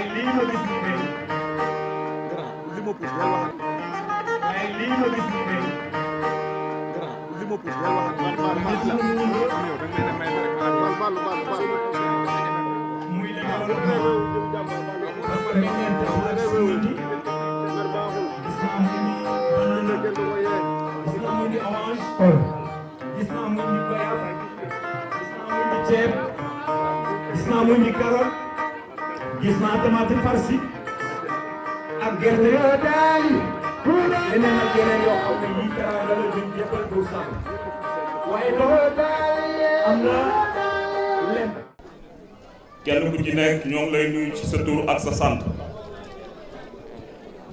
waaye lii ma gis nii day li ma pousse del wax waaye lii ma gis nii day li ma pousse del wax nit la mu wóor yow da ngay may rek bal muy la meññeent ak suñu ji gis naa mu ngi orange gis naa mu ngi goyab gis naa mu ngi ceeb gis naa mu ngi carotte gis naa tomate farci ak gerte yeneen ak yeneen yoo xam ne yii teraanga la jëm jébbal Buur Saalum waaye am na lenn. kenn ku ci nekk ñoo ngi lay nuyu ci sa tur ak sa sant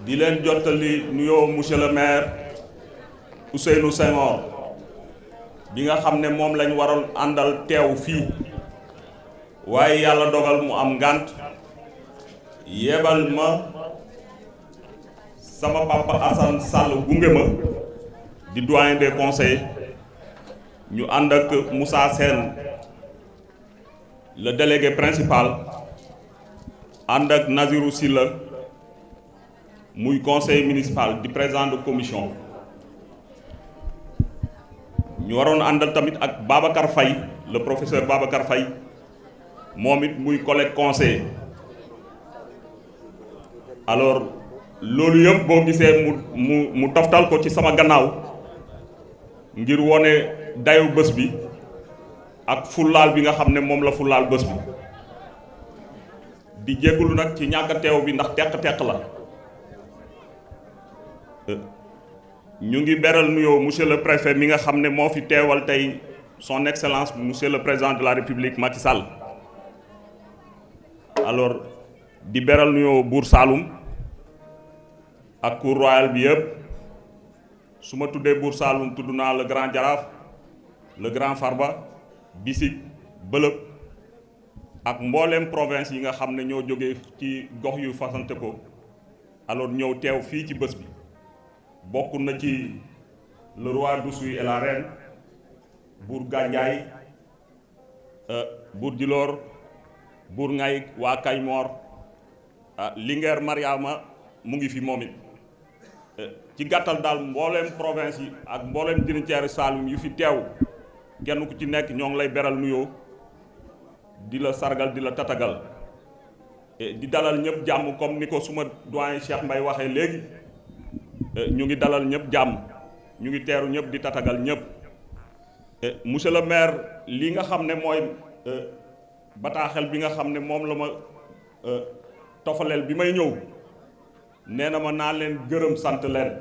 di leen jottali nuyoo monsieur le maire Ousseynou Senghor bi nga xam ne moom lañ waroon àndal teew fii waaye yàlla dogal mu am ngànt yebal ma sama papa Assane Sall gunge ma di doyen des conseils ñu ànd ak Moussa Sène le délégué principal ànd ak Nazirou Sylla muy conseil municipal di président de commission ñu waroon àndal tamit ak Babacar Faye le professeur Babacar Faye moom it muy collègue conseiller alors loolu yëpp boo gisee mu toftal ko ci sama gannaaw ngir wone dayu bés bi ak fullaal bi nga xam ne moom la fullaal bés bi di jégalu nag ci ñàkk teew bi ndax teq-teq la ñu ngi beral nuyoo monsieur le préfet mi nga xam ne moo fi teewal tey son excellence monsieur le président de la république Macky Sall alors di beral nuyoo Buur Saalum ak cour royale bi yëpp su ma tuddee Buur Saalum tudd naa le grand Jaraaf le grand Farba Bisik Bëlëb ak mbooleem province yi nga xam ne ñoo jógee ci gox yu fasante ko alors ñëw teew fii ci bés bi bokk na ci le roi d'Oussouye et la reine buur Gandiaye buur Djilor buur Ngay waa Kaymoor Linguère Mariama mu ngi fi moom it ci gàttal daal mbooleem province yi ak mbooleem dignitaire Saloum yu fi teew kenn ku ci nekk ñoo ngi lay beral nuyoo di la sargal di la tatagal di dalal ñëpp jàmm comme ni ko suma doyen Cheikh Mbaye waxee léegi ñu ngi dalal ñëpp jàmm ñu ngi teeru ñëpp di tatagal ñëpp monsieur le maire li nga xam ne mooy bataaxel bi nga xam ne moom la ma tofaleel bi may ñëw nee na ma naa leen gërëm sant leen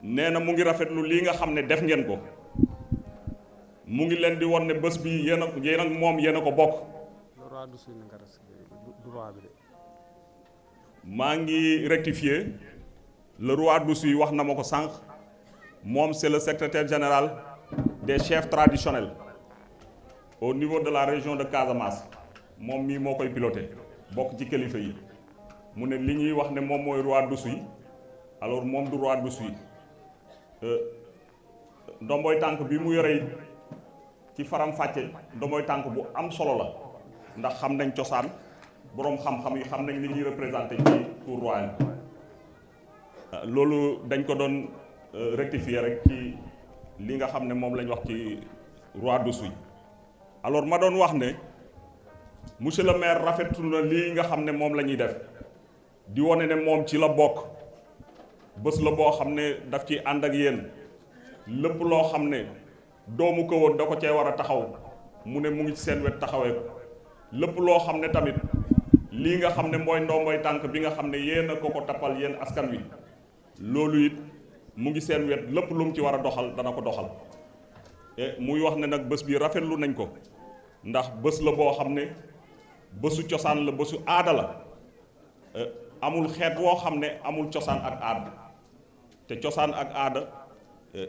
nee na mu ngi rafetlu lii nga xam ne def ngeen ko mu ngi leen di won ne bés bi yéen ak moom yéen a ko bokk maa ngi rectifier le roi d'Oussouye wax na ma ko sànq moom c'est le secrétaire général des chefs traditionnels au niveau de la région de Casamance moom mii moo koy piloté bokk ci kilifa yi mu ne li ñuy wax ne moom mooy roi d'Oussouye alors moom du roi d'Oussouye ndomboy tànk bi mu yore ci faram fàcce ndomboy tànk bu am solo la ndax xam nañ cosaan boroom xam-xam yi xam nañ li ñuy représenté ci cour royale loolu dañ ko doon rectifier rek ci li nga xam ne moom lañ wax ci roi d'Oussouye alors ma doon wax ne monsieur le maire rafetu na lii nga xam ne moom la ñuy def di wone ne moom ci la bokk bés la boo xam ne daf ci ànd ak yéen lépp loo xam ne doomu ko woon da ko cee war a taxaw mu ne mu ngi ci seen wet taxawee ko lépp loo xam ne tamit lii nga xam ne mooy ndomboy tànk bi nga xam ne yéen a ko tappal yéen askan wi loolu it mu ngi seen wet lépp lu mu ci war a doxal dana ko doxal muy wax ne nag bés bi rafetlu nañ ko ndax bés la boo xam ne bésu cosaan la bésu aada la amul xeet woo xam ne amul cosaan ak aada te cosaan ak aada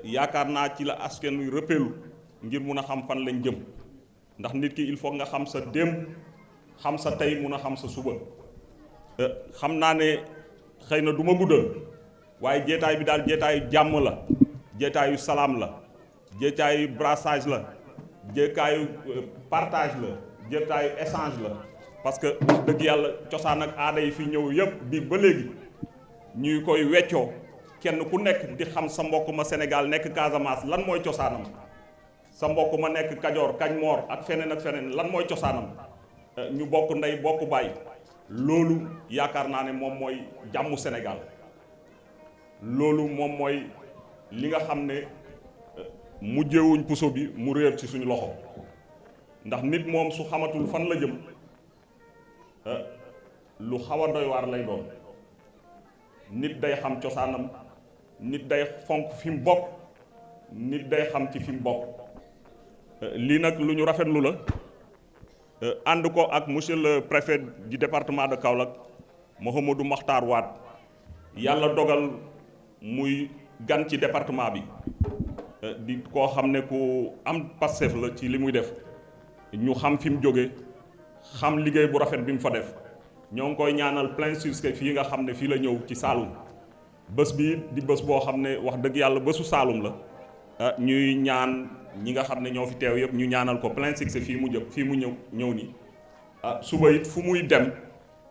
yaakaar naa ci la askan wi rëppeelu ngir mun a xam fan lañ jëm ndax nit ki il faut nga xam sa démb xam sa tey mun a xam sa suba xam naa ne xëy na du ma guddal waaye jeetaay bi daal jeetaayu jàmm la jeetaayu salaam la jeetaayu brassage la jeetaayu partage la jeetaayu échange la parce que wax dëgg yàlla cosaan ak aada yi fi ñëw yëpp bi ba léegi ñuy koy weccoo kenn ku nekk di xam sa mbokk ma Sénégal nekk Casamance lan mooy cosaanam sa mbokk ma nekk Kajoor Kañ Moor ak feneen lan mooy cosaanam ñu bokk ndey bokk baay loolu yaakaar naa ne moom mooy jàmmu Sénégal loolu moom mooy li nga xam ne mujjewuñ puso bi mu réer ci suñu loxo ndax nit moom su xamatul fan la jëm lu xaw a doy waar lay doon nit day xam cosaanam nit day fonk fi mu bokk nit day xam ci fi mu bokk lii nag lu ñu rafetlu la ànd ko ak monsieur le préfet du département de Kaolack Mouhamadou Makhtar Wade yàlla dogal muy gan ci département bi di koo xam ne ku am Pastef la ci li muy def ñu xam fi mu jóge xam liggéey bu rafet bi mu fa def ñoo ngi koy ñaanal plein succès fii nga xam ne fii la ñëw ci Saloum bés bi di bés boo xam ne wax dëgg yàlla bésu Saloum la ñuy ñaan ñi nga xam ne ñoo fi teew yëpp ñu ñaanal ko plein succès fii mu ñëw ni suba it fu muy dem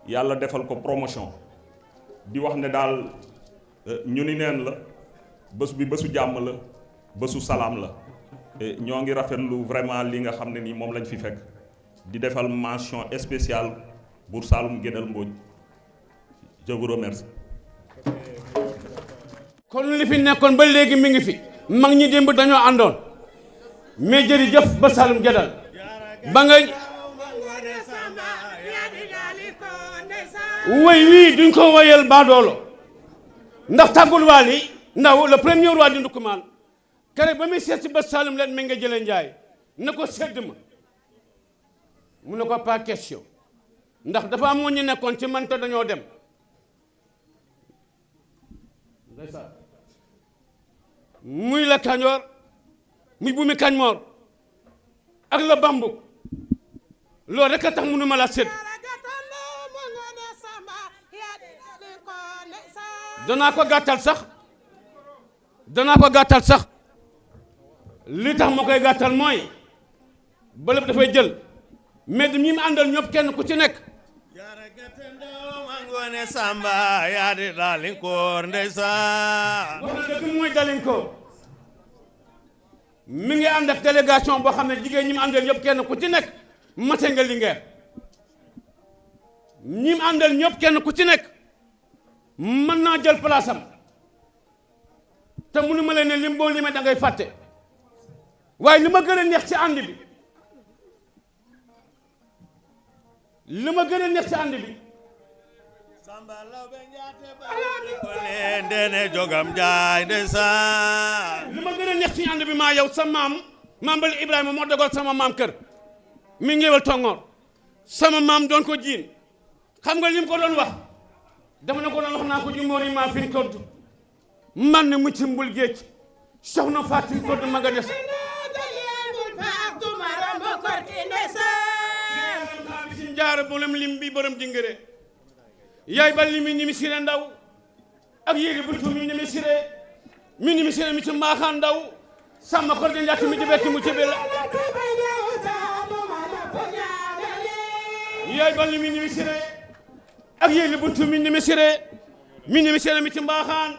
yàlla defal ko promotion di wax ne daal ñu ni neen la bés bi bésu jàmm la bésu salaam la ñoo ngi rafetlu vraiment li nga xam ne ni moom lañ fi fekk di defal mention spéciale pour Saloum Guédel Mbodj je vous remercie. kon li fi nekkoon ba léegi mi ngi fi mag ñi démb dañoo àndoon mais jërëjëf ba Saloum Guédel ba nga woy wii duñ ko woyal baadoolo ndax tàggul waali ndaw le premier roi di Ndoukoumane kere ba muy seet si ba Saloum leen mi nga jëlee njaay na ko sedd ma mu ne ko pas question ndax dafa amoon ñu nekkoon ci man te dañoo dem muy la Kañoor muy bu mi Kañ Moor ak la Bambuk loolu rek a tax mënu ma la sedd danaa ko gàttal sax li tax ma koy gàttal mooy ba lépp dafay jël mais ñi mu àndal ñëpp kenn ku ci nekk Ngoné Samba yaa di Dalinkoor ndeysaan wax na dëgg mooy Dalinkoor mi ngi ànd ak délégation boo xam ne jigéen ñi mu àndal ñëpp kenn ku ci nekk mate nga Linguère ñi mu àndal ñëpp kenn ku ci nekk mën naa jël place am te mënu ma leen ne lim boo limee da ngay fàtte waaye li ma gën a neex ci ànd bi ndene jogam jaay ndeysaan li ma gën a neex ci ànd bi maa yow sa maam Bali Ibrahima moo dogal sama maam kër mi ngeewal tongoor sama maam doon ko jiin xam nga li mu ko doon wax dama ne ko doon wax naa ko jumóori maa fin kodd man ne mu ci mbul géej soxna Fatim kodd ma nga des si njaara bolem lim bi borom dingere yaay bal li mi ni mi sire ndaw ak yéegi buntu mi ni mi sire mi ci mbaaxaan ndaw sàmma kor de njaati mi jibeti mu cibel yaay bal li mi ni mi sire ak yéegi buntu mi ni mi sire mi ci mbaaxaan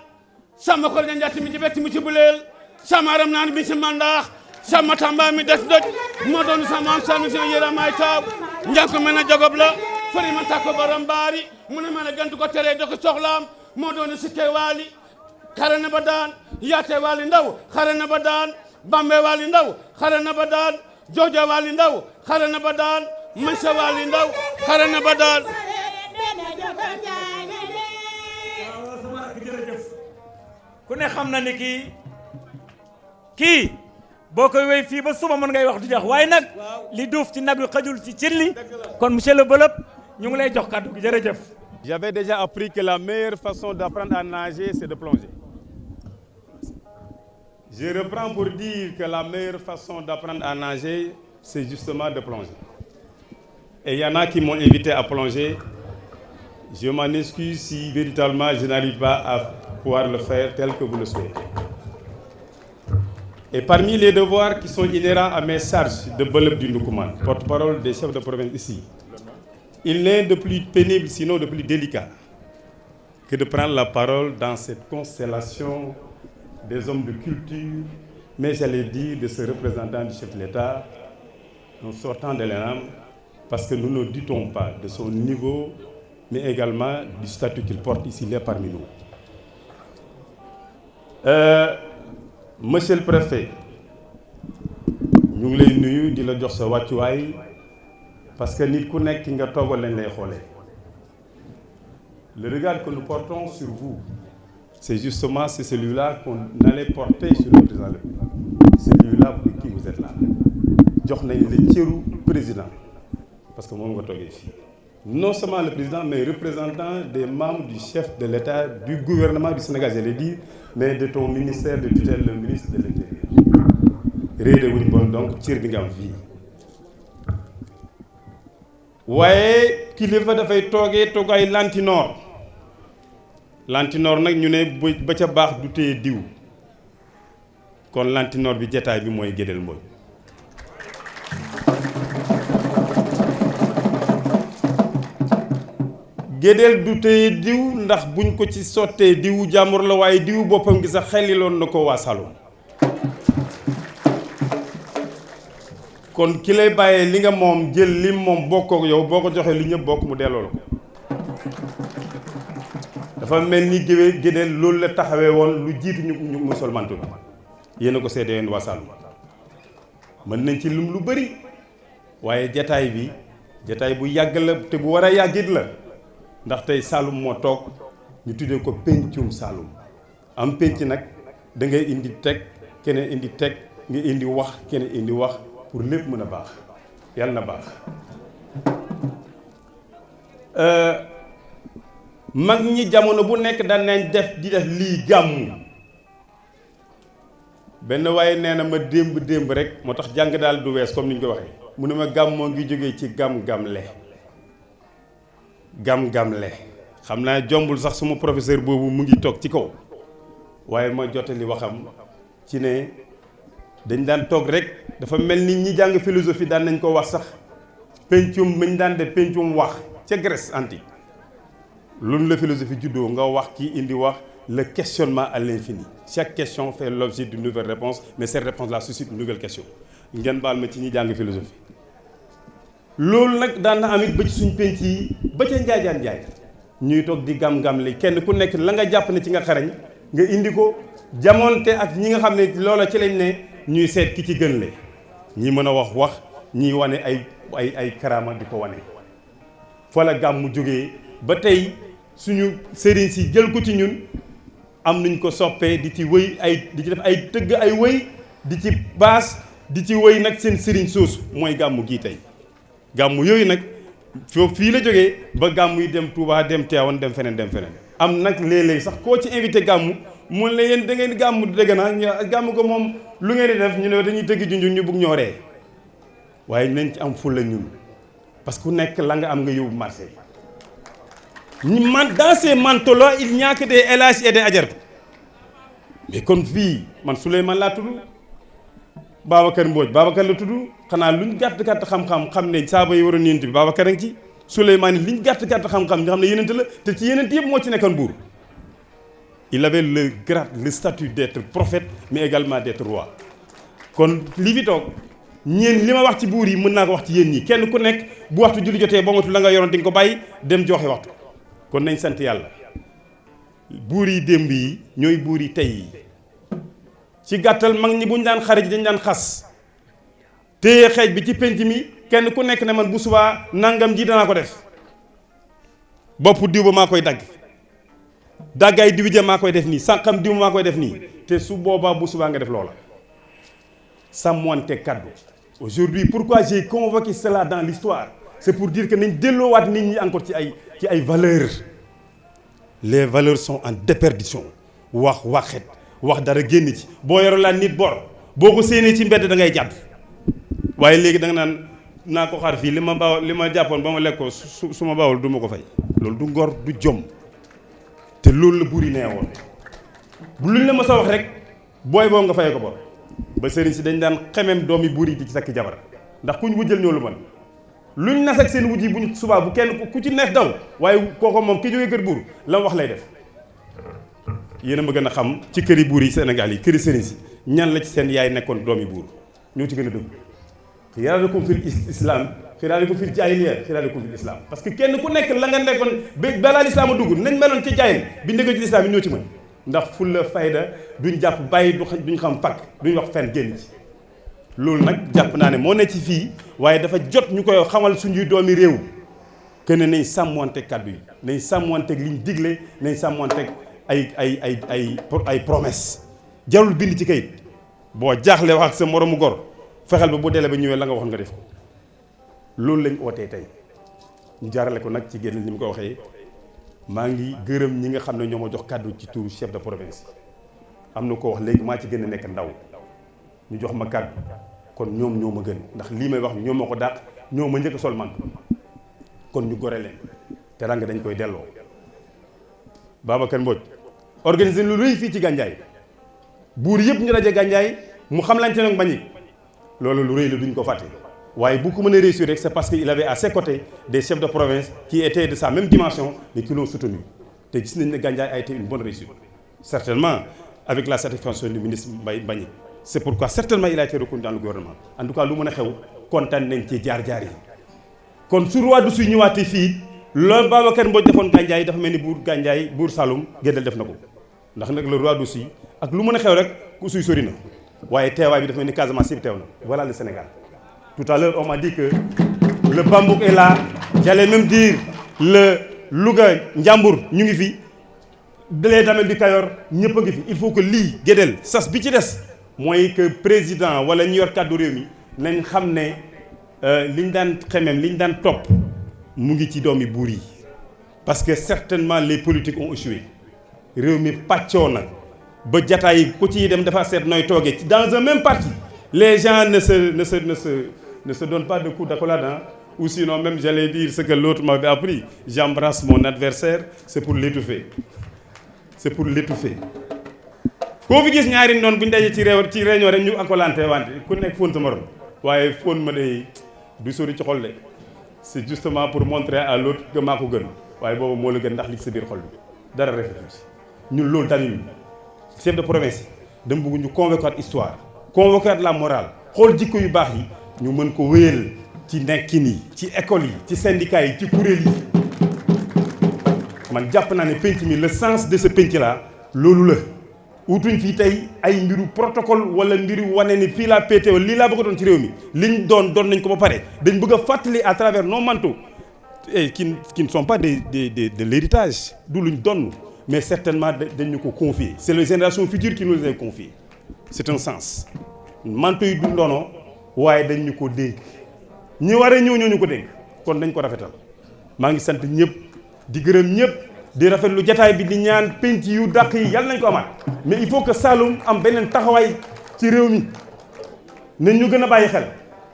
sàmma kor de njaati mi jibeti mu ci buleel sàmma aram naan mi ci mandaax sàmma tamba mi des doj moo doon sama am sàmmi si yëramaay taaw njànko mel na jagob la fari man takko baram baari mu ne ma ne gantu ko teree doko soxlaam moo doon sikkee waali xare na ba daan yaate waali ndaw xare na ba daan bambe waali ndaw xare na ba daan jooja waali ndaw xare na ba daan mansa waali ndaw xare na ba daan ku ne xam na ni kii boo koy wéy fii ba suba mën ngay wax du jax waaye nag li duuf ci nag wi xajul ci cin li kon monsieur le Bëlëb ñu ngi lay jox kàddu gi jërëjëf. J'avais déjà appris que la meilleure façon d'apprendre à nager, c'est de plonger. Je reprends pour dire que la meilleure façon d'apprendre à nager, c'est justement de plonger. Et il y en a qui m'ont invité à plonger. Je m'en excuse si véritablement je n'arrive pas à pouvoir le faire tel que vous le souhaitez. Et parmi les devoirs qui sont inhérents à mes charges de Bëlëb du Ndoukoumane, porte-parole des chefs de province ici, il n'est de plus pénible, sinon de plus délicat, que de prendre la parole dans cette constellation des hommes de culture, mais j'allais dire de ce représentant du chef de l'État, nous sortant de l'ENAM, parce que nous ne doutons pas de son niveau, mais également du statut qu'il porte ici, là parmi nous. Monsieur le préfet, ñu ngi lay nuyu di la jox sa wàccuwaay parce que nit ku nekk nga toogal lañ lay xoolee. Le regard que nous portons sur vous, c'est justement celui-là qu'on allait porter sur le président de la République. Celui-là pour qui vous êtes là. jox nañ la cëru président parce que moom nga toogee fii. Non seulement le président, mais représentant des membres du chef de l'État, du gouvernement du Sénégal, j'allais dire, mais de ton ministère de tutelle, le ministre de l'Intérieur. Rédé wuñ bon donc cër bi nga am fii. waaye kilifa dafay toog ay lantinoor. lantinoor nag ñu ne ba ca baax du téye diw. kon lantinoor bi jataay bi mooy Guédel Mbodj. Guédel du téye diw ndax buñ ko ci sottee diwu jàmbur la waaye diwu boppam gi sax xeliloon na ko waa Saloum. kon ki lay bàyyee li nga moom jël lim moom bokk ak yow boo ko joxee li ñëpp bokk mu delloo la ko. dafa mel ni Guédel loolu la taxawee woon lu jiitu ñu musulmantu bi yéen a ko seede yéen waa Saloum mën nañ ci lim lu bëri waaye jataay bi jataay bu yàgg la te bu war a yàggit la ndax tey Saloum moo toog ñu tuddee ko pencum Saloum am penc nag da ngay indi teg keneen indi teg nga indi wax keneen indi wax pour lépp mën a baax yàlla na baax. mag ñi jamono bu nekk daan nañ def lii gàmmu benn waaye nee na ma démb rek moo tax jàng daal du wees comme ni ñu ko waxee mu ne ma gàmmoo ngi jógee ci gam-gamle gam-gamle xam naa jombul sax suma professeur boobu mu ngi toog ci kaw waaye ma jottali waxam ci ne dañ daan toog rek dafa mel ni ñi jàng philosophie daan nañ ko wax sax pencum mañ daan def pencum wax ca Grèce antique loolu la philosophie juddoo nga wax kii indi wax le questionnement à l'infini chaque question fait l'objet d'une nouvelle réponse mais cette réponse-là suscite une nouvelle question ngeen baal ma ci ñi jàng philosophie loolu nag daan na amit ba ci suñ penc yi ba ca njaajaan njaay ñuy toog di gam-gam li kenn ku nekk la nga jàpp ne ci nga xarañ nga indi ko jamonte ak ñi nga xam ne loola ci lañ ne ñuy seet ki ci gën le ñi mën a wax ñi wane ay karaama di ko wane fa la gàmm mu jógee ba tey suñu sëriñ si jël ko ci ñun am nañ ko soppee di ci wëy di ci def ay tëgg ay wëy di ci baas di ci wëy nag seen sëriñ soosu mooy gàmmu gii tey gàmmu yooyu nag fii la jógee ba gàmmu yi dem Touba dem Tivaouane dem feneen am nag léeg-léeg sax koo ci invité gàmmu mun la yéen da ngeen gàmmu dégg naa gàmmu ko moom lu ngeen di def ñu ne dañuy tëgg junjun ñu bugg ñoo ree waaye nañ ci am fulla ñun parce que ku nekk la nga am nga yóbbu marché dans ces manteaux-là il n'y a que des El Hadj et des Adjaratou mais kon fii man Souleymane laa tudd Babacar Mbodj Babacar la tudd xanaa luñ gàtt xam ne saaba yi waroon yénent bi Babacar a ngi ci Souleymane liñ gàtt xam-xam nga xam ne yénent la te ci yénent yëpp moo ci nekkoon buur il avait le grade le statut d'être prophète mais également d'être roi kon li fi toog ñeen li ma wax ci buur yi mën naa ko wax ci yéen ñi kenn ku nekk bu waxtu julli jotee ba matul la nga yoroon di nga ko bàyyi dem joxe waxtu kon nañ sant yàlla buur yi démb yi ñooy buur yi tey yi ci gàttal mag ñi buñ daan xare ji dañ daan xas téye xeej bi ci penc mi kenn ku nekk ne man bu subaa nangam ji danaa ko def bopp diw ba maa koy daggaay diw ja maa koy def nii sànqam diw maa koy def nii te su boobaa bu subaa nga def loola sàmmante kaddu. Aujourd'hui pourquoi j'ai convoqué cela dans l'histoire c'est pour dire que nañ delloowaat nit ñi encore ci ay valeurs les valeurs sont en déperdition waxet wax dara génn ci boo yoro laa nit bor boo ko séenee ci mbedd da ngay jàdd waaye léegi da nga naan naa ko xaar fii li ma jàppoon ba ma lekk ko su ma baawul du ma ko fay loolu du ngor du jom te loolu la buur yi nee woon bu luñ la ma sa wax rek booy boo nga fayee ko bor ba sëriñ si dañ daan xemem doomi buur yi di ci takk jabar ndax kuñ bu jël ñoo lu mën luñ nas ak seen wujj yi buñ subaa bu kenn ku ci neex daw waaye kooko moom ki jógee kër buur la mu wax lay def. yéen a ma gën a xam ci këri buur yi Sénégal yi këri sëriñ si ñan la ci seen yaay nekkoon doomi buur ñoo ci gën a dëgg xiyaarakum fil islam xiyaarakum fil jaahiliya xiyaarakum fil islam parce que kenn ku nekk la nga nekkoon ba balaa lislaam a dugg nañ meloon ci jaayil bi ndëgg ci lislaam yi ñoo ci mën ndax fulla fayda duñ jàpp bàyyi duñ xam fakk duñ wax fenn génn ci loolu nag jàpp naa ne moo ne ci fii waaye dafa jot ñu koy xamal suñuy doomi réew que ne nañ sàmmanteeg kàddu yi nañ sàmmanteeg liñ digle nañ sàmmanteeg ay promesse jarul bind ci kayit boo jaaxle wax ak sa moromu gor fexeel ba bu dele ba ñëwee la nga waxoon nga def ko loolu lañ ootee tey ñu jaarale ko nag ci génn ni mu ko waxee maa ngi gërëm ñi nga xam ne ñoo ma jox kàddu ci turu chef de province am na ko wax léegi maa ci gën a nekk ndaw ñu jox ma kàddu kon ñoom ñoo ma gën ndax lii may wax ñoom ma ko dàq ñoo ma njëkk a sol man kon ñu gore leen teranga dañ koy delloo. Babacar Mbodj organisé lu rëy fii ci Gandiaye buur yëpp ñu daje Gandiaye mu xam lante nag Mbagnick loolu lu rëy la duñ ko fàtte waaye bu ko mën a réussir rek c'est parce que il avait à ses côtés des chefs de province qui étaient de sa même dimension mais qui l'ont soutenu te gis nañ ne Gandiaye a été une bonne réussite certainement avec la satisfaction du ministre Mbagnick c'est pourquoi certainement il a été reconnu dans le gouvernement en tout cas lu mën a xew kontaan nañ ci jaar-jaar yi kon su roi du suy ñëwaatee fii loolu Babacar Mbodj defoon Gandiaye dafa mel ni buur Gandiaye buur Saloum Gédel def na ko ndax nag le roi du Suy ak lu mën a xew rek ku suy sori na waaye teewaay bi dafa mel ni Casamance yëpp teew na voilà le Sénégal. Tout à l'heure on m'a dit que le Bambouk est là j'allais même dire le Louga Njambur ñu ngi fi les Damel du Kayor ñëpp a ngi fi il faut que lii Gédel sas bi ci des mooy que président wala ñu yor kàddu réew mi nañ xam ne liñ daan xemem liñ daan topp. mu ngi ci doomi buur yi parce que certainement les politiques ont échoué réew mi pàccoo na ba jataay yi ku ci dem dafa seet nooy toogee dans un même parti les gens ne se donnent pas de coups d'accolade hein? Ou sinon même j'allais dire ce que l'autre m'avait appris j'embrasse mon adversaire c'est pour l'étouffer koo fi gis ñaari noonu bu ñu dajee ci réunion rek ñu accolante wante ku nekk fóon sa morom waaye fóon ma day du sori ci xol de c'est justement pour montrer à l'autre que maa ko gën waaye boobu moo la gën ndax li sa biir xol bi dara rafetlu ci ñun loolu dañuy chef de province dama bëgg ñu convoquer histoire convoquer la morale xool jikko yu baax yi ñu mën ko wéyal ci nekkin yi ci école yi ci syndicat yi ci kuréel yi man jàpp naa ne penc mi le sens de ce penc là loolu la utuñ fii tey ay mbiru protocole wala mbiru wane ni fii laa pété wala lii laa bëgg doon ci réew mi liñ doon nañ ko ba pare dañ bëgg a fàttali à travers nos manteaux et qui ne sont pas de l'héritage du luñ donn mais certainement dañ ñu ko confier c'est les générations futures qui nous les ont confié c'est un sens manteau yi du ndono waaye dañ ñu ko dénk ñi war a ñëw ñoo ñu ko dénk kon dañ ko rafetal maa ngi sant ñëpp di gërëm ñëpp di rafetlu jataay bi di ñaan penc yu dàq yi yàlla nañ ko amaat mais il faut que Saloum am beneen taxawaay ci réew mi nañ ñu gën a bàyyi xel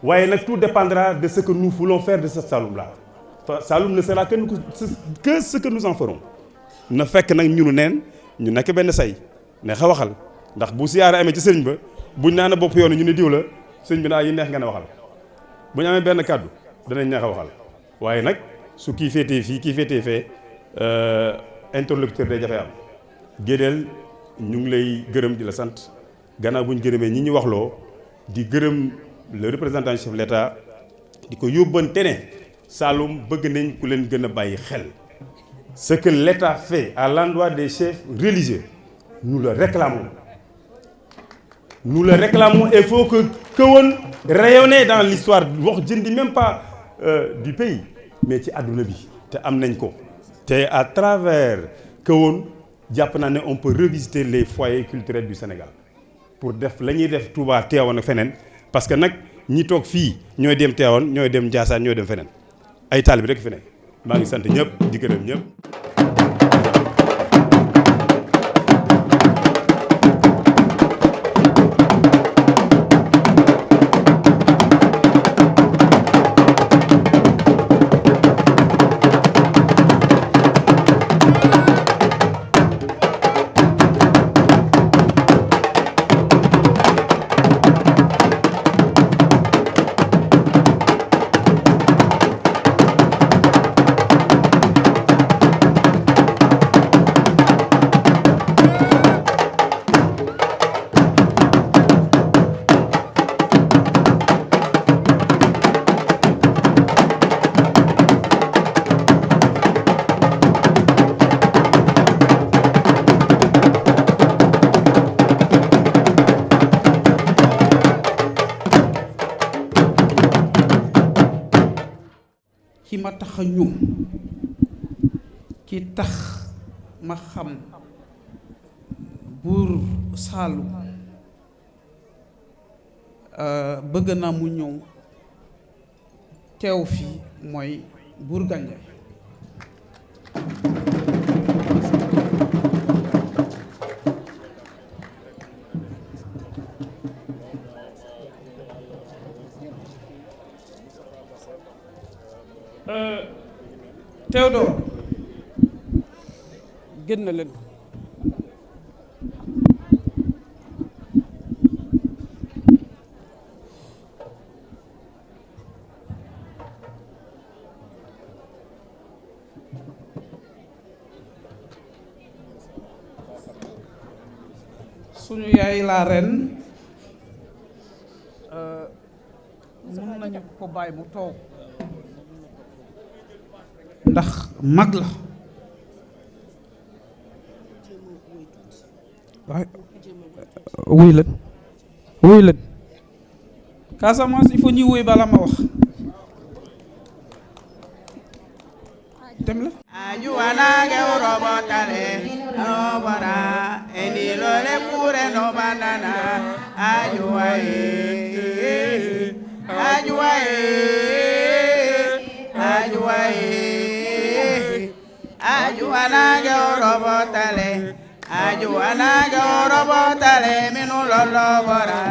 waaye nag tout dépendra de ce que nous voulons faire de ce Saloum là Saloum ne sera que ce que nous en ferons na fekk nag ñunu neen ñu nekk benn say ne xa waxal ndax bu siyaara amee ci sëriñ ba buñ naan bopp yoonu ñu ne diw la sëriñ bi naa yi neex ngeen a waxal bu ñu amee benn kàddu danañ neex a waxal waaye nag su kii féetee fii kii féetee fee interlocuteur day jafe am Gédel ñu ngi lay gërëm di la sant gannaaw bu ñu gërëmee ñi ñu waxloo di gërëm le représentant chef de l'État di ko yóbbante ne Saloum bëgg nañ ku leen gën a bàyyi xel ce que l'État fait à l'endroit des chefs religieux nous le réclamons et il faut que Kahone rayonne dans l'histoire wax jëndi même pas du pays mais ci àdduna bi te am nañ ko te à travers Kahone jàpp naa ne on peut revisiter les foyers culturels du Sénégal pour def la ñuy def Touba Tivaouane ak feneen parce que nag ñi toog fii ñooy dem Tivaouane ñooy dem Ndiassane ñooy dem feneen ay taalibe rek fi ne maa ngi sant ñëpp di gërëm ñëpp. a ñëw ki tax ma xam buur Saalum bëgg naa mu ñëw teew fii mooy buur Gandiaye. Théodore génn leen suñu yaay la ren mun nañu ko bàyyi mu toog ndax mag la waaye wuy leen Casamance il faut ñuy wuy bala ma wax dem la Ajuana que robotale, robora, enilo le pure no banana, ajuae, ajuae, ajuae, ajuana que robotale, ajuana que robotale, minulo robora,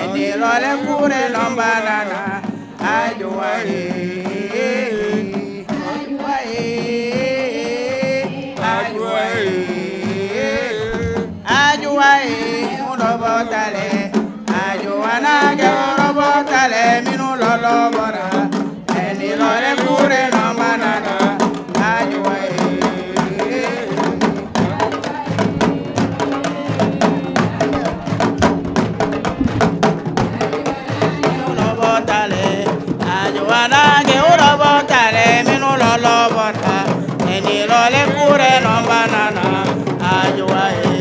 enilo le pure no banana, ajuae. Ajuae, urobotale, ajuana que urobotale, minulo lobora, enilo le pure no banana, ajuae. Urobotale, ajuana que urobotale, minulo lobora, enilo le pure no banana, ajuae.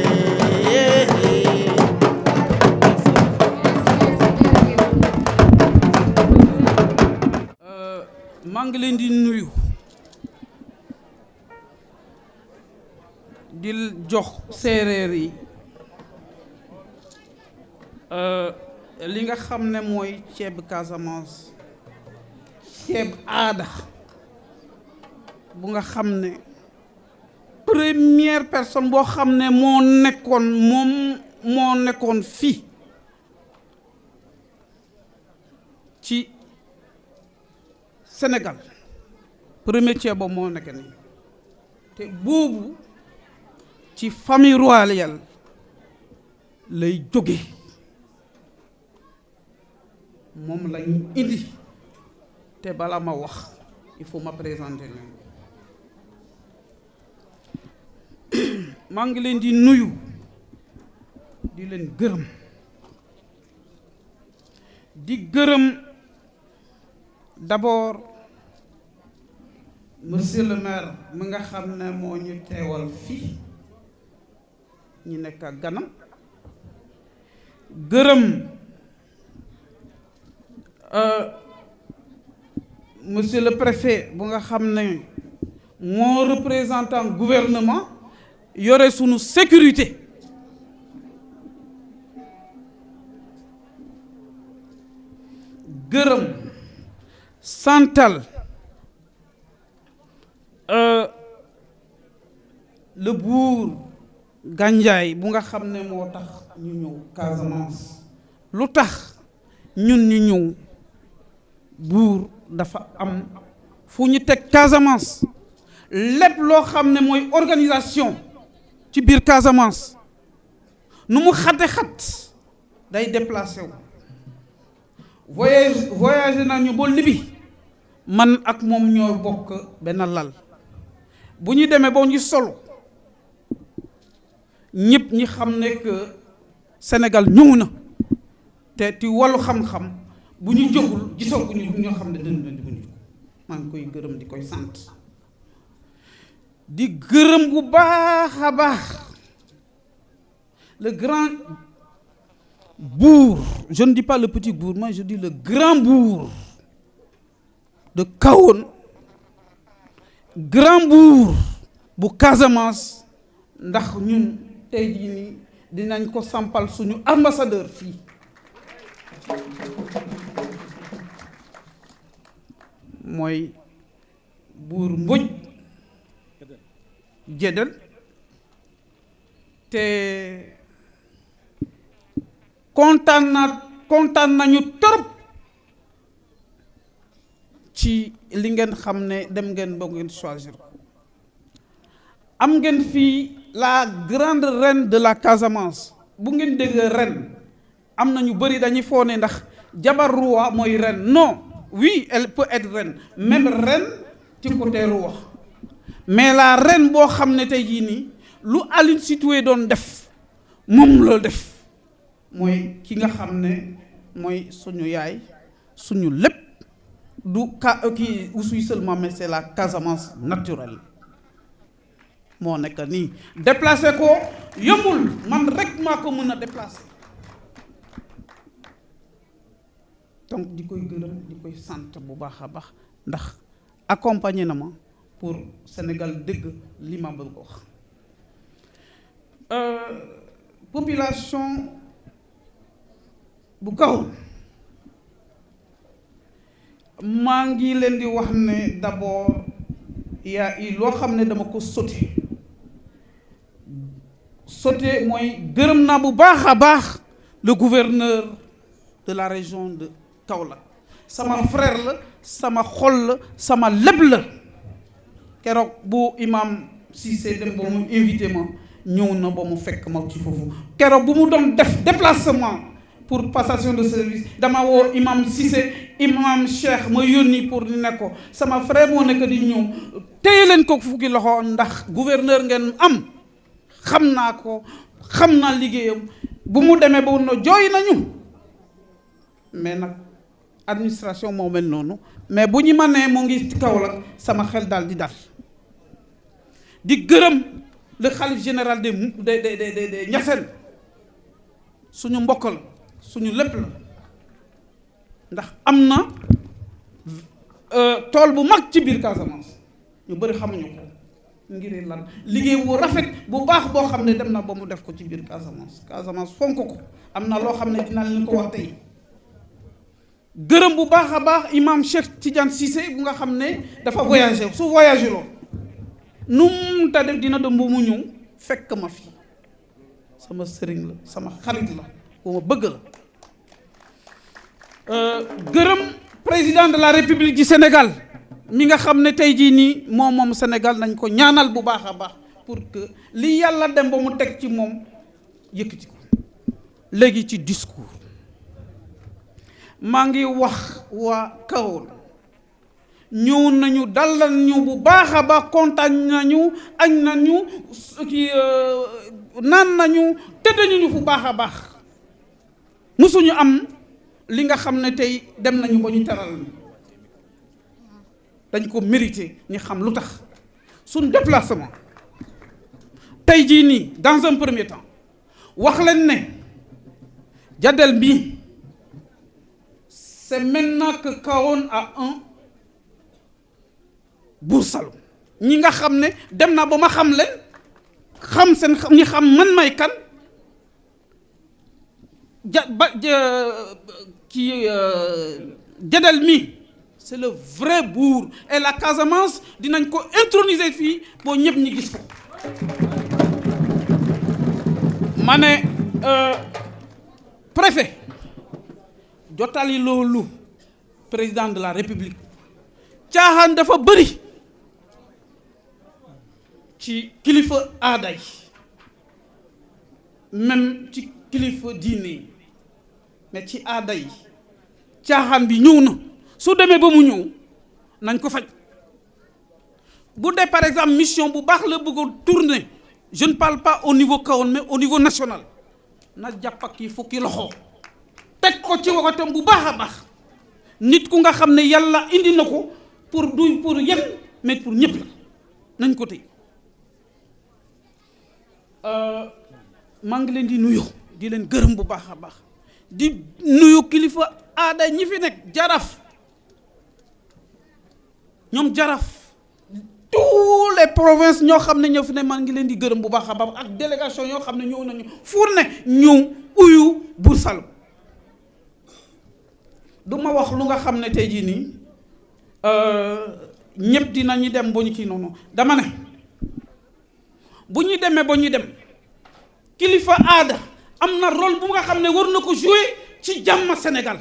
maa ngi leen di nuyu di jox séeréer yi li nga xam ne mooy ceeb Casamance ceeb aada bu nga xam ne première personne boo xam ne moo nekkoon fii ci Sénégal premier ceeb boobu moo nekk nii te boobu ci famille royale lay jóge moom lañu indi te bala ma wax il faut ma présenter leen maa ngi leen di nuyu di leen gërëm d'abord monsieur le maire mi nga xam ne moo ñu teewal fii ñu nekk ak ganam gërëm monsieur le préfet bu nga xam ne moo représentant gouvernement yore sunu sécurité gërëm santal le buur Gandiaye bu nga xam ne moo tax ñu ñëw Casamance lu tax ñun ñu ñëw buur dafa am fu ñu teg Casamance lépp loo xam ne mooy organisation ci biir Casamance nu mu xat day déplacé wu voyagé nañu ba Libi man ak moom ñoo bokk benn lal bu ñu demee ba ñu solo ñëpp ñi xam ne que Sénégal ñëw na te ci wàllu xam-xam bu ñu jógul gisooguñu ñoo xam ne dënd di buñu maa ngi koy gërëm di koy sant di gërëm bu baax a baax le grand bourg, je ne dis pas le petit bourg, moi je dis le grand bourg de Kahone grand bourg bu Casamance ndax ñun tey jii nii dinañ ko sampal suñu ambassadeur fii mooy buur Mbodj Gédel te kontaan nañu torop ci li ngeen xam ne dem ngeen ba ngeen choisir ko am ngeen fii la grande reine de la Casamance bu ngeen dégg reine am na ñu bëri dañuy foo ne ndax jabar roi mooy reine non oui elle peut être reine même reine ci côté roi mais la reine boo xam ne tey jii nii lu Aline Sitoé doon def moom la def mooy ki nga xam ne mooy suñu yaay suñu lépp du kii Oussouye seulement mais c'est la Casamance naturelle moo nekk nii déplacé ko yombul man rek maa ko mën a déplacé donc di koy gërëm di koy sant bu baax a baax ndax accompagné na ma pour Sénégal dégg li ma bëgg ko wax population bu kaw maa ngi leen di wax ne d'abord yaa i loo xam ne dama ko sauté mooy gërëm naa bu baax a baax le gouverneur de la région de Kaolack sama frère la sama xol la sama lépp la keroog bu imam Cissé dem ba mu invité ma ñëw na ba mu fekk ma ci foofu keroog bu mu doon def déplacement pour passation de service dama woo imam Cissé imam Cheikh ma yónni pour ni ne ko sama frère moo nekk di ñëw téye leen ko fukki loxo ndax gouverneur ngeen am xam naa ko xam naa liggéeyam bu mu demee ba woon na jooy nañu mais nag administration moo mel noonu mais bu ñu ma nee mu ngi ci Kaolack sama xel daal di dal di gërëm le khalife général de Niassène suñu mbokk la suñu lépp la ndax am na tool bu mag ci biir Casamance ñu bëri xamuñu ko ngir lan liggéey bu rafet bu baax boo xam ne dem na ba mu def ko ci biir Casamance fonk ko am na loo xam ne dina leen ko wax tey gërëm bu baax a baax imam Cheikh Tidiane Cissé bu nga xam ne dafa voyagé su voyagé loo nu mu ta def dina dem ba mu ñëw fekk ma fi sama sëriñ la sama xarit la bu ma bëgg la gërëm président de la République du Sénégal mi nga xam ne tey jii nii moom Sénégal nañ ko ñaanal bu baax a baax pour que li yàlla dem ba mu teg ci moom yëkkati ko léegi ci discours maa ngi wax waa Kaolack ñëw nañu dalal ñu bu baax a baax kontaan nañu añ nañu kii naan nañu tëdd nañu fu baax a baax musuñu am li nga xam ne tey dem nañu ba ñu teral dañ ko mérité ñu xam lu tax suñ déplacement tey jii nii dans un premier temps wax leen ne Jadel bi c'est maintenant que Kahone a un Buur Saloum ñi nga xam ne dem naa ba ma xam leen xam seen ñi xam man may kan Jadel mi c'est le vrai bourg et la Casamance dinañ ko introniser fii boo ñëpp ñi gis ko ma ne préfet jotali loolu président de la République caaxaan dafa bëri ci kilifa aada yi même ci kilifa diine yi mais ci aada yi caaxaan bi ñëw na su demee ba mu ñëw nañ ko faj bu dee par exemple mission bu baax la bëgg a tourner je ne parle pas au niveau Kahone mais au niveau national na jàpp ak kii fukki loxo teg ko ci waxatam bu baax a baax nit ku nga xam ne yàlla indi na ko pour du pour yem mais pour ñëpp la nañ ko tey maa ngi leen di nuyu di leen gërëm bu baax a baax di nuyu kilifa aada ñi fi nekk jaraf ñoom jaraf tous les provinces ñoo xam ne ñoo fi ne maa ngi leen di gërëm bu baax a baax ak délégation yoo xam ne ñëw nañu fu ne ñëw uyu Buur Saalum du ma wax lu nga xam ne tey jii nii ñëpp dinañu dem ba ñu kii noonu dama ne bu ñu demee ba ñu dem kilifa aada am na rôle bu nga xam ne war na ko jouer ci jàmm Sénégal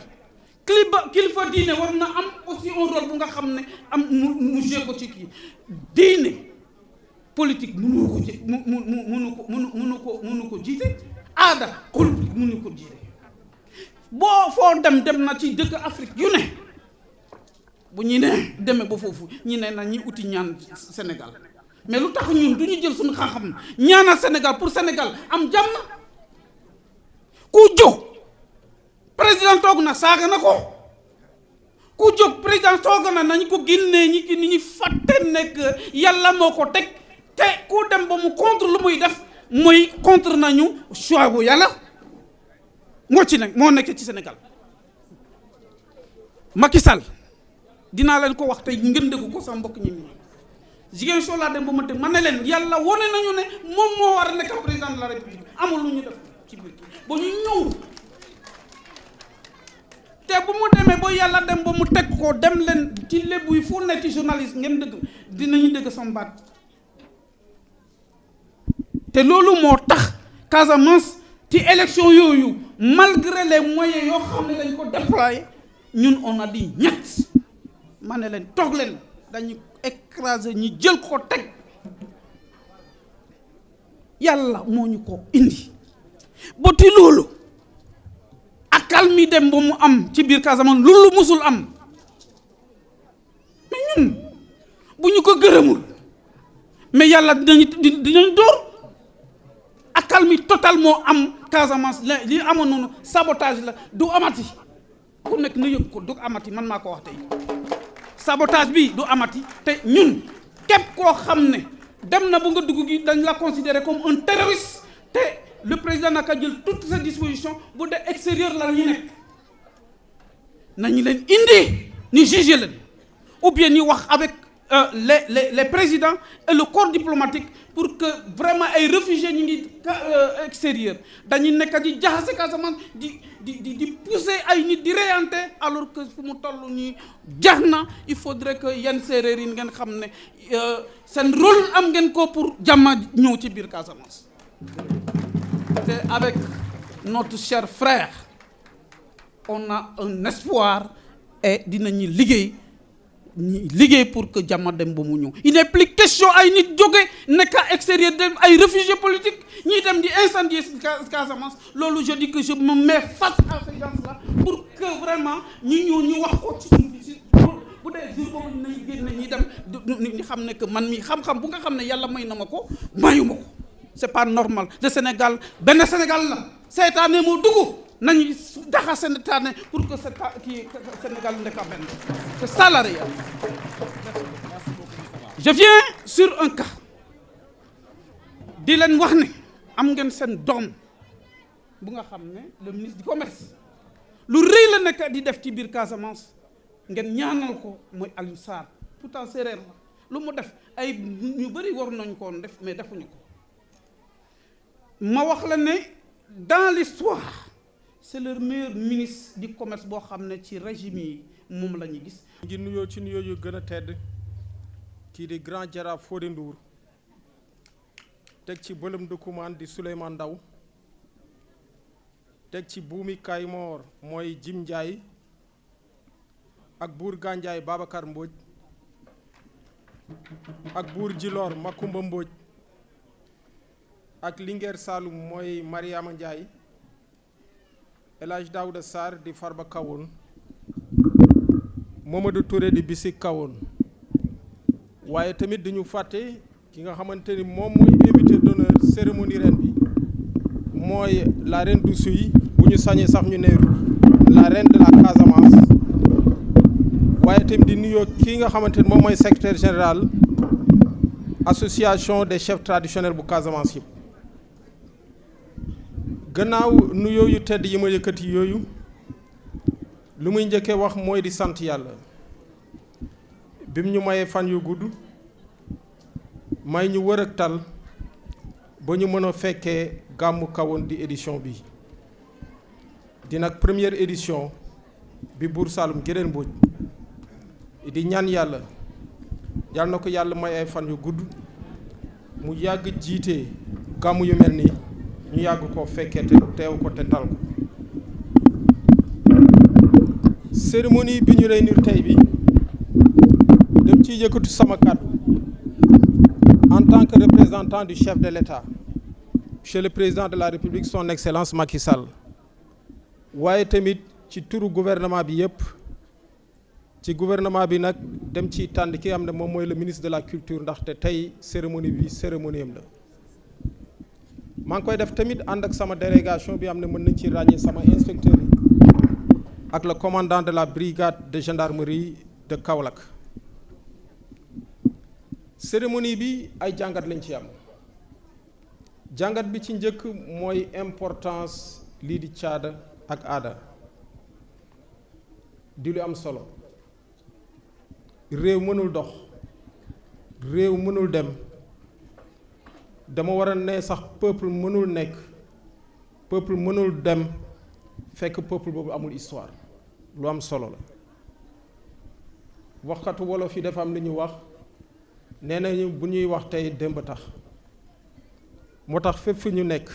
kilifa diine war na am aussi un rôle bu nga xam ne am mu jouer ko ci kii diine politique mënu ko jiite aada politique mënu ko jiite boo foo dem na ci dëkk Afrique yu ne bu ñu ne demee ba foofu ñu ne na ñi uti ñaan Sénégal mais lu tax ñun du ñu jël suñu xam-xam ñaanal Sénégal pour Sénégal am jàmm ku jóg président toog na saaga na ko ku jóg président toog na nañ ko génnee ñi ki ni ñu fàtte nekk yàlla moo ko teg te ku dem ba mu contre lu muy def mooy contre nañu choix bu yàlla moo nekk ci Sénégal. Macky Sall dinaa leen ko wax tey ngeen dégg ko sa mbokk ñi jigéen soo laa dem ba ma te ma ne leen yàlla wone nañu ne moom moo war a nekk président de la république amul lu ñu def ci biir ba ñu ñëw te bu mu demee ba yàlla dem ba mu teg ko dem leen ci lébu yi fu ne ci journaliste ngeen dëgg dinañu dégg sama baat te loolu moo tax Casamance ci élection yooyu malgré les moyens yoo xam ne dañ ko déployer ñun on a dit ñett ma ne leen toog leen dañu écraser ñi jël ko teg yàlla moo ñu ko indi boti loolu akal mi dem ba mu am ci biir Casamance loolu musul am mais ñun bu ñu ko gërëmul mais yàlla dinañ dóor akal mi total moo am Casamance li amoon noonu sabotage la du amati ku nekk na yëg ko du amati man maa ko wax tey sabotage bi du amati te ñun képp koo xam ne dem na bu nga dugg gi dañ la considérer comme un terroriste te le président naka jël toutes ses dispositions bu dee extérieur la ñu nekk nañu leen indi ñu juger leen ou bien ñu wax avec les présidents et le corps diplomatique pour que vraiment ay réfugiés ñu ngi extérieur dañuy nekk di jaxase Casamance di pousser ay nit di reyante alors que fu mu toll nii jax na il faudrait que yenn séeréer yi ngeen xam ne seen rôle am ngeen ko pour jàmm ñëw ci biir Casamance te avec notre cher frère on a un espoir et dinañu liggéey pour que jàmm dem ba mu ñëw il n'est plus question ay nit jóge nekk à extérieur dem ay réfugiés politiques ñi dem di incendier Casamance loolu je dis que je me mets face à ces gens-là pour que vraiment ñu wax ko ci bu dee jour boobu nañu génne ñi dem ñu xam ne que man mi xam-xam bu nga xam ne yàlla may na ma ko mayu ma ko c'est pas normal le Sénégal benn Sénégal la seytaane moo dugg nañu daxa seytaane pour que Sénégal nekk benn c'est ça la réalité. Je viens sur un cas di leen wax ne am ngeen seen doom bu nga xam ne le ministre du commerce lu rëy la nekk di def ci biir Casamance ngeen ñaanal ko mooy Aliou Sarr pourtant séeréer la lu mu def ay ñu bëri war nañ koon def mais defuñu ko ma wax la ne dans l'histoire c'est le meilleur ministre du commerce boo xam ne ci régime yi moom la ñu gis. ngi nuyoo ci nuyoo yu gën a tedd kii di grand jaraaf Fodé Ndour teg ci bëlëm dëkkumaan di Souleymane Ndaw teg ci buumi Kaymoor mooy Jim Ndiaye ak buur Gandiaye Babacar Mbodj ak buur Djilor Makumba Mbodj ak Linguère Saloum mooy Mariama Ndiaye El Hadj Daouda Sarr di Farba Kawoon Mamadou Touré di Bisik Kawoon waaye tamit dañu fàtte ki nga xamante ni moom mooy invité d'honneur cérémonie ren bi mooy la reine du Souy bu ñu sañee sax ñu ne la reine de la Casamance waaye tamit di nuyoo kii nga xamante ni moom mooy secrétaire général association des chefs traditionnels bu Casamance yëpp gannaaw nuyoo yu tedd yi ma yëkkati yooyu lu muy njëkkee wax mooy di sant yàlla bim ñu mayee fan yu gudd may ñu wër ak tal ba ñu mën a fekkee gàmmu Kahone di édition bi di nag première édition bi Buur Saalum Gédéen Mbodj di ñaan yàlla na ko yàlla may ay fan yu gudd mu yàgg jiite gàmmu yu mel nii ñu yàgg koo fekkee te teew ko te tal ko. cérémonie bi ñu réunir tey bi dem ciy yëkkatu sama kàddu en tant que représentant du chef de l'État monsieur le président de la République son excellence Macky Sall waaye tamit ci turu gouvernement bi yëpp ci gouvernement bi nag dem ci tànn ki am ne moom mooy le ministre de la culture ndaxte tey cérémonie bi cérémonie am la maa ngi koy def tamit ànd ak sama délégation bi am ne mën nañ ci ràññee sama inspecteur yi ak le commandant de la brigade de gendarmerie de Kaolack. cérémonie bi ay jàngat lañ ci am jàngat bi ci njëkk mooy importance lii di caada ak aada di lu am solo réew mënul dox réew mënul dem dama war a ne sax peuple mënul nekk peuple mënul dem fekk peuple boobu amul histoire lu am solo la waxkatu wolof yi dafa am li ñu wax nee nañu bu ñuy wax tey démb tax moo tax fépp fi ñu nekk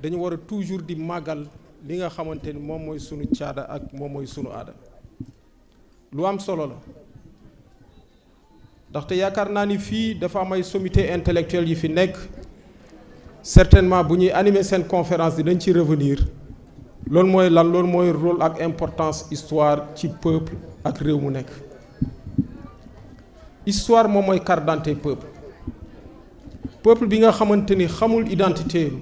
dañu war a toujours di màggal li nga xamante ni moom mooy sunu caada ak moom mooy sunu aada lu am solo la ndaxte yaakaar naa ni fii dafa am ay sommité intellectuelle yi fi nekk certainement bu ñuy animer seen conférence dinañ ci revenir loolu mooy lan loolu mooy rôle ak importance histoire ci peuple ak réew mu nekk histoire moom mooy carte d'identité peuple bi nga xamante ni xamul identité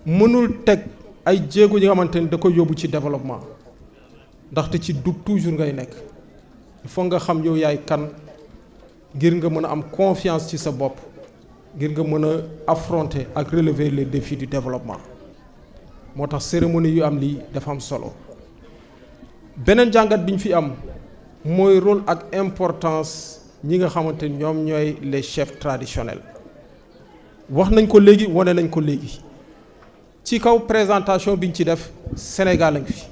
mënul teg ay jéego yi nga xamante ni da ko yóbbu ci développement ndaxte ci doute toujours ngay nekk il faut nga xam yow yaay kan ngir nga mën a am confiance ci sa bopp ngir nga mën a affronter ak relever les défis du développement moo tax cérémonie yu am lii dafa am solo beneen jàngat bi ñu fi am mooy rôle ak importance ñi nga xamante ni ñoom ñooy les chefs traditionnels wax nañ ko léegi wane nañ ko léegi ci kaw présentation bi ñu ci def Sénégal a ngi fi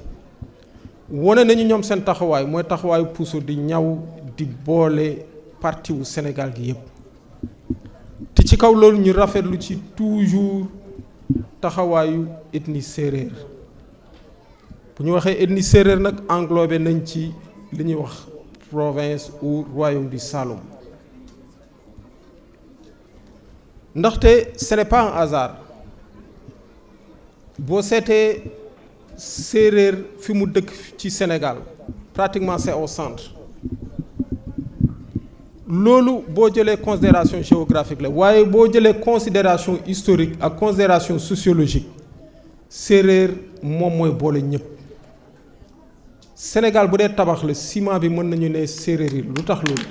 wane nañu ñoom seen taxawaay mooy taxawaayu puso di ñaw di boole parti wu Sénégal gi yëpp te ci kaw loolu ñu rafetlu ci toujours taxawaayu ethnie séeréer bu ñu waxee ethnie séeréer nag englobé nañ ci li ñuy wax province ou royaume du Saloum ndaxte ce n'est pas un hasard boo seetee séeréer fi mu dëkk ci Sénégal pratiquement c'est au centre loolu boo jëlee considération géographique la waaye boo jëlee considération historique ak considération sociologique séeréer moom mooy boole ñëpp Sénégal bu dee tabax la ciment bi mën nañu ne séeréer yi lu tax loolu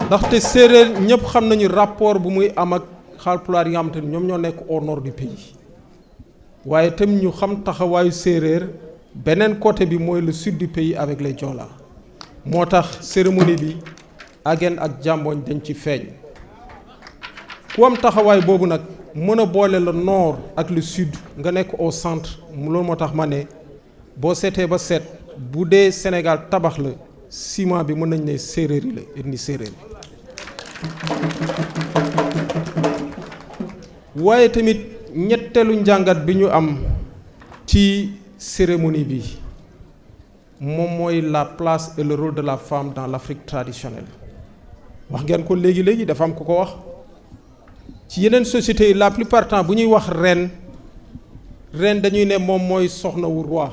ndaxte séeréer ñëpp xam nañu rapport bu muy am ak Haalpulaar yi nga xamante ni ñoom ñoo nekk au nord du pays waaye tam ñu xam taxawaayu séeréer beneen côté bi mooy le sud du pays avec les Joola moo tax cérémonie bi Aguène ak Diambogne dañ ci feeñ ku am taxawaay boobu nag mën a boole le nord ak le sud nga nekk au centre loolu moo tax ma ne boo seetee ba seet bu dee Sénégal tabax la ciment bi mën nañ ne séeréer yi la ethnie séeréer waaye tamit ñetteelu njàngat bi ñu am ci cérémonie bi moom mooy la place et le rôle de la femme dans l'Afrique traditionnelle wax ngeen ko léegi dafa am ku ko wax ci yeneen sociétés yi la plupart temps bu ñuy wax reine dañuy ne moom mooy soxna wu roi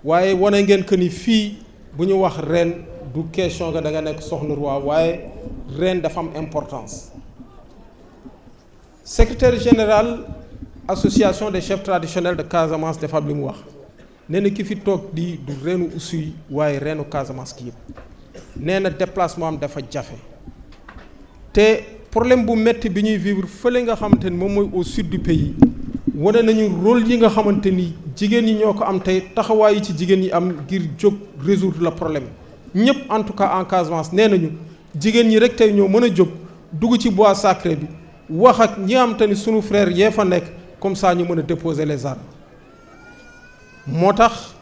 waaye wane ngeen que ni fii bu ñu wax reine du question nga da nga nekk soxna roi waaye reine dafa am importance. Secrétaire général association des chefs traditionnels de Casamance dafa am li mu wax nee na ki fi toog di du reenu Oussouye waaye reenu Casamance ki yëpp nee na déplacement am dafa jafe te problème bu metti bi ñuy vivre fële nga xamante ni moom mooy au sud du pays wane nañu rôle yi nga xamante ni jigéen ñi ñoo ko am tey taxawaay yi ci jigéen ñi am ngir jóg résoudre le problème ñëpp en tout cas en Casamance nee nañu jigéen ñi rek tey ñoo mën a jóg dugg ci bois sacré bi wax ak ñi am te ni sunu frère yee fa nekk comme ça ñu mën a déposer les armes moo tax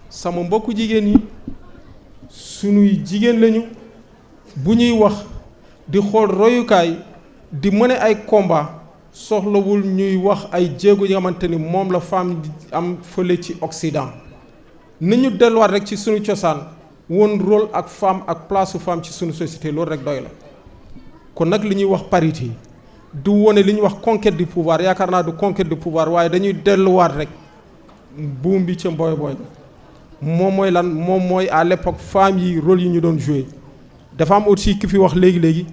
sama mbokku jigéen yi sunuy jigéen lañu bu ñuy wax di xool royukaay di mëne ay combat soxlawul ñuy wax ay jéego yi nga xamante ni moom la femme di am fële ci Occident nañu delluwaat rek ci sunu cosaan woon rôle ak femme ak place su femme ci sunu société loolu rek doy la kon nag li ñuy wax parité du wone li ñuy wax conquête du pouvoir yaakaar naa du conquête du pouvoir waaye dañuy delluwaat rek buum bi ca mboy boy moom mooy lan moom mooy à l'époque femmes yi rôle yi ñu doon joué dafa am aussi ki fi wax léegi-léegi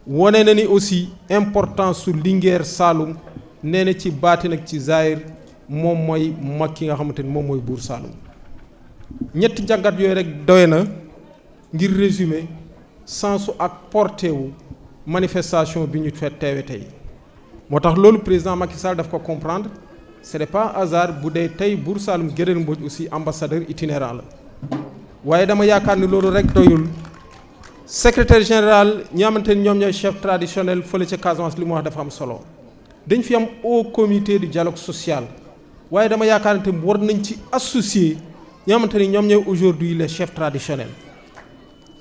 wone na ni aussi importance su Linguère Saloum nee na ci baatin ak ci zaahir moom mooy mag ki nga xamante ni moom mooy buur Saloum ñetti jàngat yooyu rek doy na ngir résumer sensu ak porté wu manifestation bi ñu fee teewe tey moo tax loolu président Macky Sall daf ko comprendre ce n'est pas hasard bu dee tey buur Saloum Guédel Mbodj aussi ambassadeur itinérant la waaye dama yaakaar ni loolu rek doyul secrétaire général ñi xamante ni ñoom ñooy chef traditionnel fële ca Casamance li mu wax dafa am solo dañ fi am haut comité du dialogue social waaye dama yaakaar ne tamit war nañ ci associer ñi xamante ni ñoom ñooy aujourd'hui les chefs traditionnels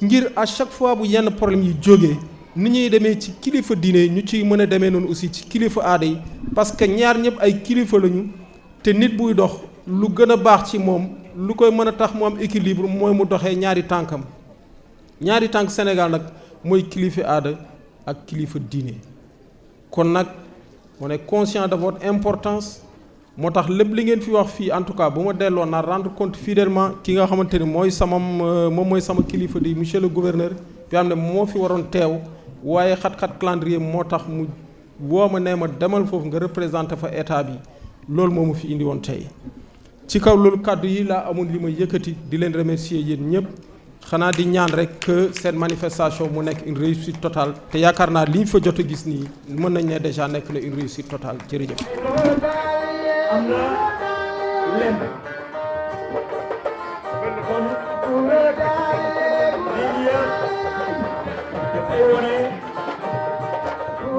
ngir à chaque fois bu yenn problème yi jógee ni ñuy demee ci kilifa diine ñu ciy mën a demee noonu aussi ci kilifa aada yi parce que ñaar ñëpp ay kilifa lañu te nit buy dox lu gën a baax ci moom lu koy mën a tax mu am équilibre mooy mu doxee ñaari tànkam ñaari tànk Sénégal nag mooy kilifa aada ak kilifa diine kon nag on est conscient de votre importance moo tax lépp li ngeen fi wax fii en tout cas bu ma delloo naa rendre compte fidèlement ki nga xamante ni mooy sama moom mooy sama kilifa di monsieur le gouverneur bi xam ne moo fi waroon teew waaye xat-xat calendrier moo tax mu woo ma nee ma demal foofu nga représenté fa état bi loolu moo ma fi indi woon tey ci kaw loolu kàddu yi laa amoon li ma yëkkati di leen remercier yéen ñëpp xanaa di ñaan rek que cette manifestation mu nekk une réussite totale te yaakaar naa li ñu fa jot a gis nii mën nañ ne déjà nekk na une réussite totale jërëjëf. am na lenn kon lii yëpp dafay wane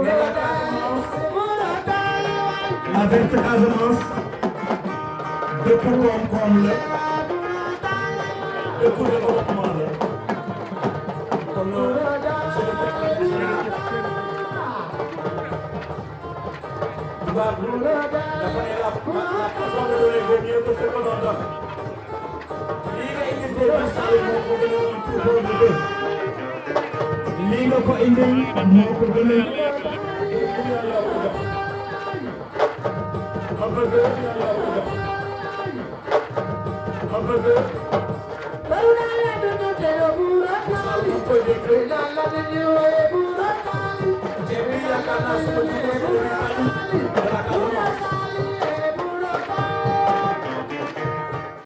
ne avec Casamance dëkk koom-koom la dëkk développement la kon dafa ne la façon de donner vaut mieux que ce que l'on donne. lii nga indi tey ba Saloum moo ko gën a doon tout bon de deux. lii nga ko indi moo ko gën a ma bëgg ma bëgg Saloum koy dégg te bi yaakaar naa sama jigéen